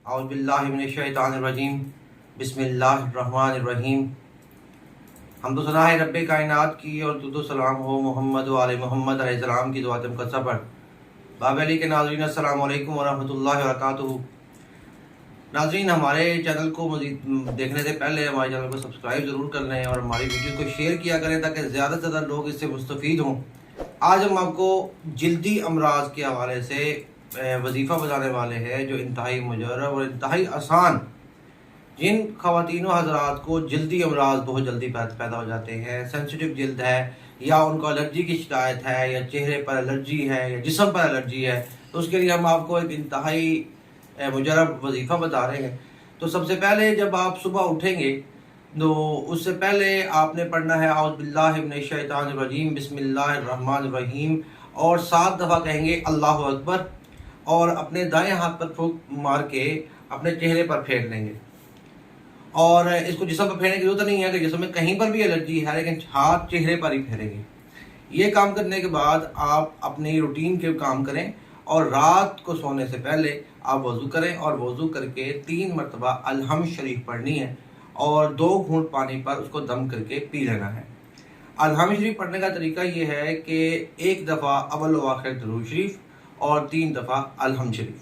اعوذ باللہ من الشیطان الرجیم بسم اللہ الرحمن الرحیم۔ حمد و ثنا ہے رب کائنات کی اور درود و سلام ہو محمد و آل محمد علیہ السلام کی دعات مقدسہ پر۔ باب علی کے ناظرین السلام علیکم ورحمۃ اللہ وبرکاتہ۔ ناظرین، ہمارے چینل کو مزید دیکھنے سے پہلے ہمارے چینل کو سبسکرائب ضرور کر لیں اور ہماری ویڈیو کو شیئر کیا کریں تاکہ زیادہ سے زیادہ لوگ اس سے مستفید ہوں۔ آج ہم آپ کو جلدی امراض کے حوالے سے وظیفہ بتانے والے ہیں جو انتہائی مجرب اور انتہائی آسان، جن خواتین و حضرات کو جلدی امراض بہت جلدی پیدا ہو جاتے ہیں، سینسیٹیو جلد ہے یا ان کو الرجی کی شکایت ہے یا چہرے پر الرجی ہے یا جسم پر الرجی ہے، تو اس کے لیے ہم آپ کو ایک انتہائی مجرب وظیفہ بتا رہے ہیں۔ تو سب سے پہلے جب آپ صبح اٹھیں گے تو اس سے پہلے آپ نے پڑھنا ہے اعوذ باللہ من الشیطان الرجیم بسم اللہ الرحمن الرحیم، اور 7 دفعہ کہیں گے اللہ اکبر، اور اپنے دائیں ہاتھ پر پھونک مار کے اپنے چہرے پر پھینک لیں گے۔ اور اس کو جسم پر پھیرنے کی ضرورت نہیں ہے کہ جسم میں کہیں پر بھی الرجی ہے، لیکن ہاتھ چہرے پر ہی پھیریں گے۔ یہ کام کرنے کے بعد آپ اپنی روٹین کے کام کریں اور رات کو سونے سے پہلے آپ وضو کریں اور وضو کر کے 3 مرتبہ الحمد شریف پڑھنی ہے اور 2 گھونٹ پانی پر اس کو دم کر کے پی لینا ہے۔ الحمد شریف پڑھنے کا طریقہ یہ ہے کہ 1 دفعہ اول و آخر درود شریف اور 3 دفعہ الحمد شریف،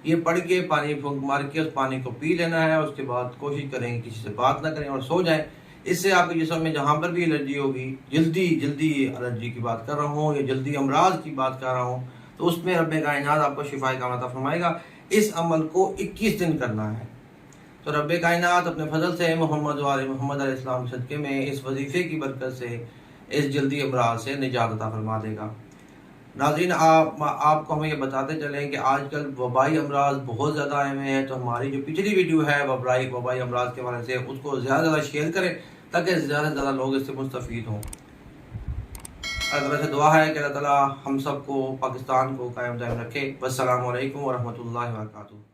یہ پڑھ کے پانی پھونک مار کے اس پانی کو پی لینا ہے۔ اس کے بعد کوشش کریں کہ کسی سے بات نہ کریں اور سو جائیں۔ اس سے آپ کے جسم میں جہاں پر بھی الرجی ہوگی، جلدی الرجی کی بات کر رہا ہوں یا جلدی امراض کی بات کر رہا ہوں، تو اس میں رب کائنات آپ کو شفا کاملہ عطا فرمائے گا۔ اس عمل کو 21 دن کرنا ہے۔ تو رب کائنات اپنے فضل سے محمد و آل محمد علیہ السلام کے صدقے میں اس وظیفے کی برکت سے اس جلدی امراض سے نجات عطا فرما دے گا۔ ناظرین، آپ کو ہمیں یہ بتاتے چلیں کہ آج کل وبائی امراض بہت زیادہ آئے ہوئے ہیں، تو ہماری جو پچھلی ویڈیو ہے وبائی امراض کے حوالے سے، اس کو زیادہ سے زیادہ شیئر کریں تاکہ زیادہ سے زیادہ لوگ اس سے مستفید ہوں۔ اللہ تعالیٰ سے دعا ہے کہ اللہ تعالیٰ ہم سب کو، پاکستان کو قائم دائم رکھے۔ والسلام علیکم ورحمۃ اللہ وبرکاتہ۔